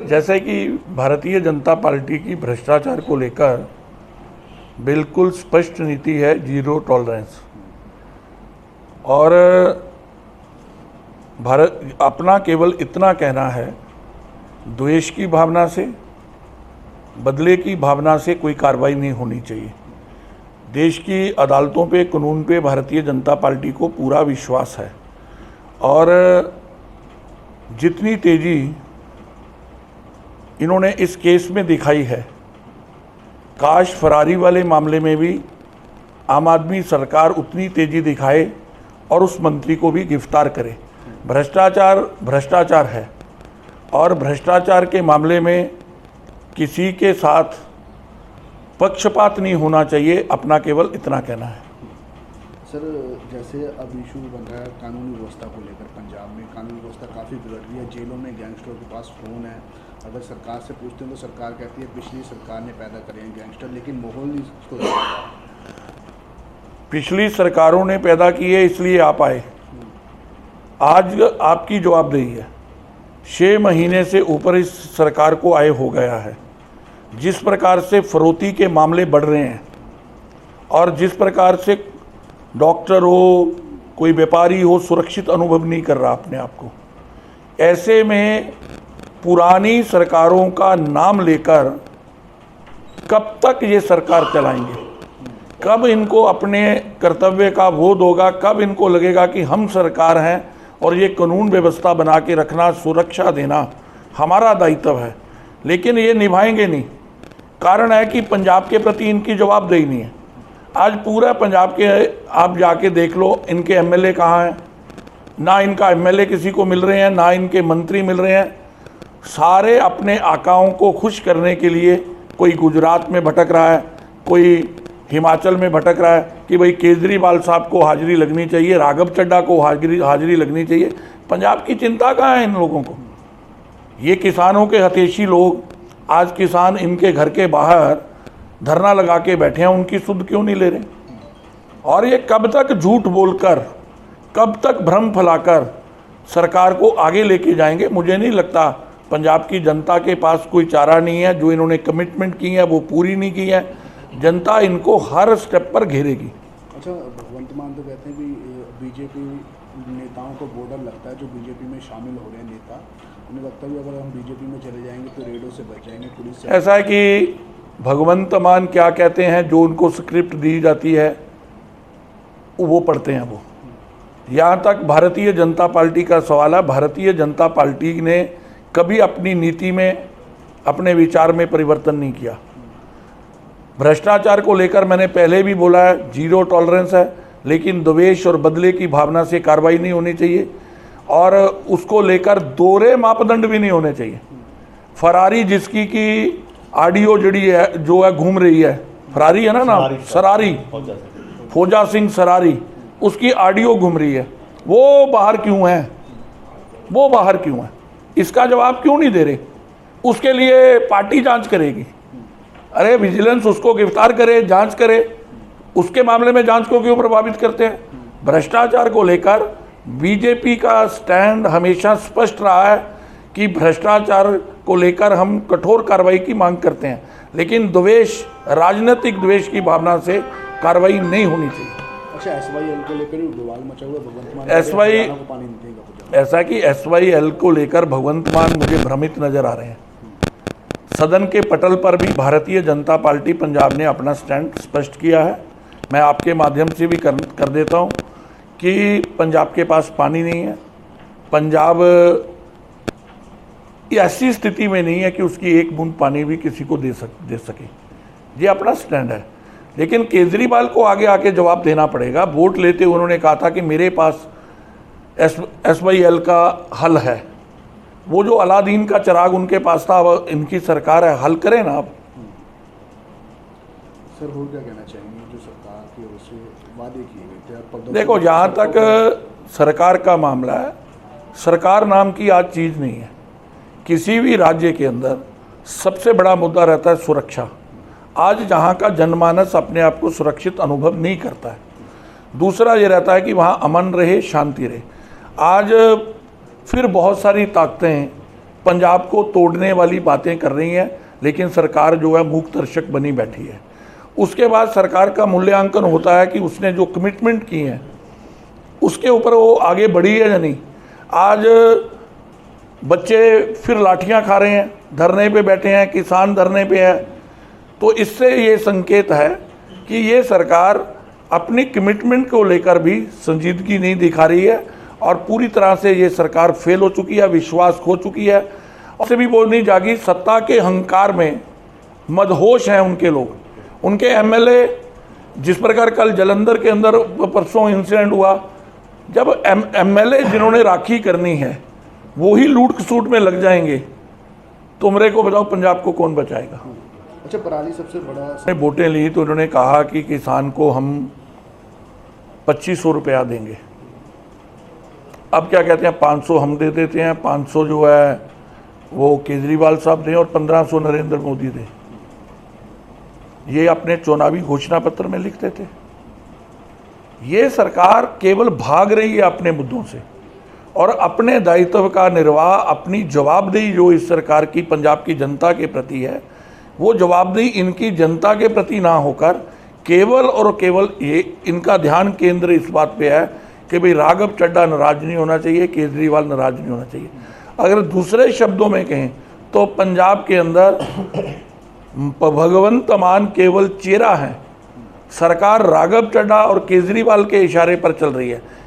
जैसे कि भारतीय जनता पार्टी की भ्रष्टाचार को लेकर बिल्कुल स्पष्ट नीति है, जीरो टॉलरेंस। और भारत अपना केवल इतना कहना है, द्वेष की भावना से, बदले की भावना से कोई कार्रवाई नहीं होनी चाहिए। देश की अदालतों पे, कानून पे भारतीय जनता पार्टी को पूरा विश्वास है। और जितनी तेजी इन्होंने इस केस में दिखाई है, काश फरारी वाले मामले में भी आम आदमी सरकार उतनी तेजी दिखाए और उस मंत्री को भी गिरफ्तार करे। भ्रष्टाचार भ्रष्टाचार है और भ्रष्टाचार के मामले में किसी के साथ पक्षपात नहीं होना चाहिए, अपना केवल इतना कहना है। सर, जैसे अब इशू बन रहा है कानूनी व्यवस्था को लेकर, पंजाब में कानूनी व्यवस्था काफ़ी बिगड़ रही है। जेलों में गैंगस्टरों के पास फ़ोन है, अगर सरकार से पूछते हैं तो सरकार कहती है पिछली सरकार ने पैदा करे हैं गैंगस्टर, लेकिन माहौल नहीं इसको दिया जा रहा। पिछली सरकारों ने पैदा किए इसलिए आप आए। आज आपकी जवाबदेही है। 6 महीने से ऊपर इस सरकार को आए हो गया है। जिस प्रकार से फरोती के मामले बढ़ रहे हैं और जिस प्रकार से डॉक्टर हो, कोई व्यापारी हो, सुरक्षित अनुभव नहीं कर रहा अपने आप को, ऐसे में पुरानी सरकारों का नाम लेकर कब तक ये सरकार चलाएंगे? कब इनको अपने कर्तव्य का बोध होगा? कब इनको लगेगा कि हम सरकार हैं और ये कानून व्यवस्था बना के रखना, सुरक्षा देना हमारा दायित्व है? लेकिन ये निभाएंगे नहीं। कारण है कि पंजाब के प्रति इनकी जवाबदेही नहीं है। आज पूरा पंजाब के आप जाके देख लो, इनके एमएलए कहाँ हैं? ना इनका एमएलए किसी को मिल रहे हैं, ना इनके मंत्री मिल रहे हैं। सारे अपने आकाओं को खुश करने के लिए कोई गुजरात में भटक रहा है, कोई हिमाचल में भटक रहा है कि भाई केजरीवाल साहब को हाजिरी लगनी चाहिए, राघव चड्ढा को हाजिरी लगनी चाहिए। पंजाब की चिंता कहाँ है इन लोगों को? ये किसानों के हितैषी लोग, आज किसान इनके घर के बाहर धरना लगा के बैठे हैं, उनकी सुध क्यों नहीं ले रहे? और ये कब तक झूठ बोलकर, कब तक भ्रम फैलाकर सरकार को आगे लेके जाएंगे? मुझे नहीं लगता पंजाब की जनता के पास कोई चारा नहीं है। जो इन्होंने कमिटमेंट की है वो पूरी नहीं की है। जनता इनको हर स्टेप पर घेरेगी। अच्छा, भगवंत मान तो कहते हैं कि बीजेपी नेताओं को बॉर्डर लगता है, जो बीजेपी में शामिल हो रहे हैं नेता, उन्हें लगता है कि अगर हम बीजेपी में चले जाएंगे तो रेडों से बच जाएंगे, पुलिस से। ऐसा है कि भगवंत मान क्या कहते हैं, जो उनको स्क्रिप्ट दी जाती है वो पढ़ते हैं वो। यहाँ तक भारतीय जनता पार्टी का सवाल है, भारतीय जनता पार्टी ने कभी अपनी नीति में, अपने विचार में परिवर्तन नहीं किया। भ्रष्टाचार को लेकर मैंने पहले भी बोला है, जीरो टॉलरेंस है, लेकिन द्वेष और बदले की भावना से कार्रवाई नहीं होनी चाहिए और उसको लेकर दोहरे मापदंड भी नहीं होने चाहिए। फरारी जिसकी की ऑडियो जड़ी है, जो है घूम रही है, फरारी है ना नाम, सरारी, फौजा सिंह सरारी, उसकी ऑडियो घूम रही है, वो बाहर क्यों है? वो बाहर क्यों है? इसका जवाब क्यों नहीं दे रहे? उसके लिए पार्टी जांच करेगी। अरे विजिलेंस उसको गिरफ्तार करे, जांच करे, उसके मामले में जांच को क्यों प्रभावित करते हैं? भ्रष्टाचार को लेकर बीजेपी का स्टैंड हमेशा स्पष्ट रहा है कि भ्रष्टाचार को लेकर हम कठोर कार्रवाई की मांग करते हैं, लेकिन द्वेष, राजनीतिक द्वेष की भावना से कार्रवाई नहीं होनी चाहिए। अच्छा, SYL को लेकर विवाद मचा हुआ, भगवंत मान ऐसा कि SYL को लेकर भगवंत मान मुझे भ्रमित नजर आ रहे हैं। सदन के पटल पर भी भारतीय जनता पार्टी पंजाब ने अपना स्टैंड स्पष्ट किया है। मैं आपके माध्यम से भी कर देता हूं कि पंजाब के पास पानी नहीं है। पंजाब ऐसी स्थिति में नहीं है कि उसकी एक बूंद पानी भी किसी को दे सके। ये अपना स्टैंड है। लेकिन केजरीवाल को आगे आके जवाब देना पड़ेगा। वोट लेते हुए उन्होंने कहा था कि मेरे पास SYL का हल है। वो जो अलादीन का चिराग उनके पास था, अब इनकी सरकार है, हल करें ना। अब सर, और क्या कहना चाहेंगे जो सरकार की ओर से वादे किए गए थे? देखो, जहाँ तक सरकार का मामला है, सरकार नाम की आज चीज़ नहीं है। किसी भी राज्य के अंदर सबसे बड़ा मुद्दा रहता है सुरक्षा। आज जहाँ का जनमानस अपने आप को सुरक्षित अनुभव नहीं करता है। दूसरा ये रहता है कि वहाँ अमन रहे, शांति रहे। आज फिर बहुत सारी ताकतें पंजाब को तोड़ने वाली बातें कर रही हैं, लेकिन सरकार जो है मूक दर्शक बनी बैठी है। उसके बाद सरकार का मूल्यांकन होता है कि उसने जो कमिटमेंट की है उसके ऊपर वो आगे बढ़ी है या नहीं। आज बच्चे फिर लाठियां खा रहे हैं, धरने पे बैठे हैं, किसान धरने पे है, तो इससे ये संकेत है कि ये सरकार अपनी कमिटमेंट को लेकर भी संजीदगी नहीं दिखा रही है और पूरी तरह से ये सरकार फेल हो चुकी है, विश्वास खो चुकी है। और से भी वो नहीं जागी, सत्ता के अहंकार में मदहोश हैं उनके लोग। उनके एमएलए, जिस प्रकार कल जलंधर के अंदर परसों इंसिडेंट हुआ, जब एमएलए जिन्होंने राखी करनी है वो ही लूट खसूट में लग जाएंगे, तो मेरे को बताओ पंजाब को कौन बचाएगा। अच्छा, पराली सबसे बड़ा ने वोटें ली तो उन्होंने कहा कि किसान को हम 2500 रुपया देंगे। अब क्या कहते हैं, 500 हम दे देते हैं, 500 जो है वो केजरीवाल साहब दें और 1500 नरेंद्र मोदी दें। ये अपने चुनावी घोषणा पत्र में लिखते थे। ये सरकार केवल भाग रही है अपने मुद्दों से और अपने दायित्व का निर्वाह, अपनी जवाबदेही जो इस सरकार की पंजाब की जनता के प्रति है, वो जवाबदेही इनकी जनता के प्रति ना होकर केवल और केवल ये इनका ध्यान केंद्र इस बात पे है कि भाई राघव चड्ढा नाराज नहीं होना चाहिए, केजरीवाल नाराज नहीं होना चाहिए। अगर दूसरे शब्दों में कहें तो पंजाब के अंदर भगवंत मान केवल चेहरा है। सरकार राघव चड्ढा और केजरीवाल के इशारे पर चल रही है।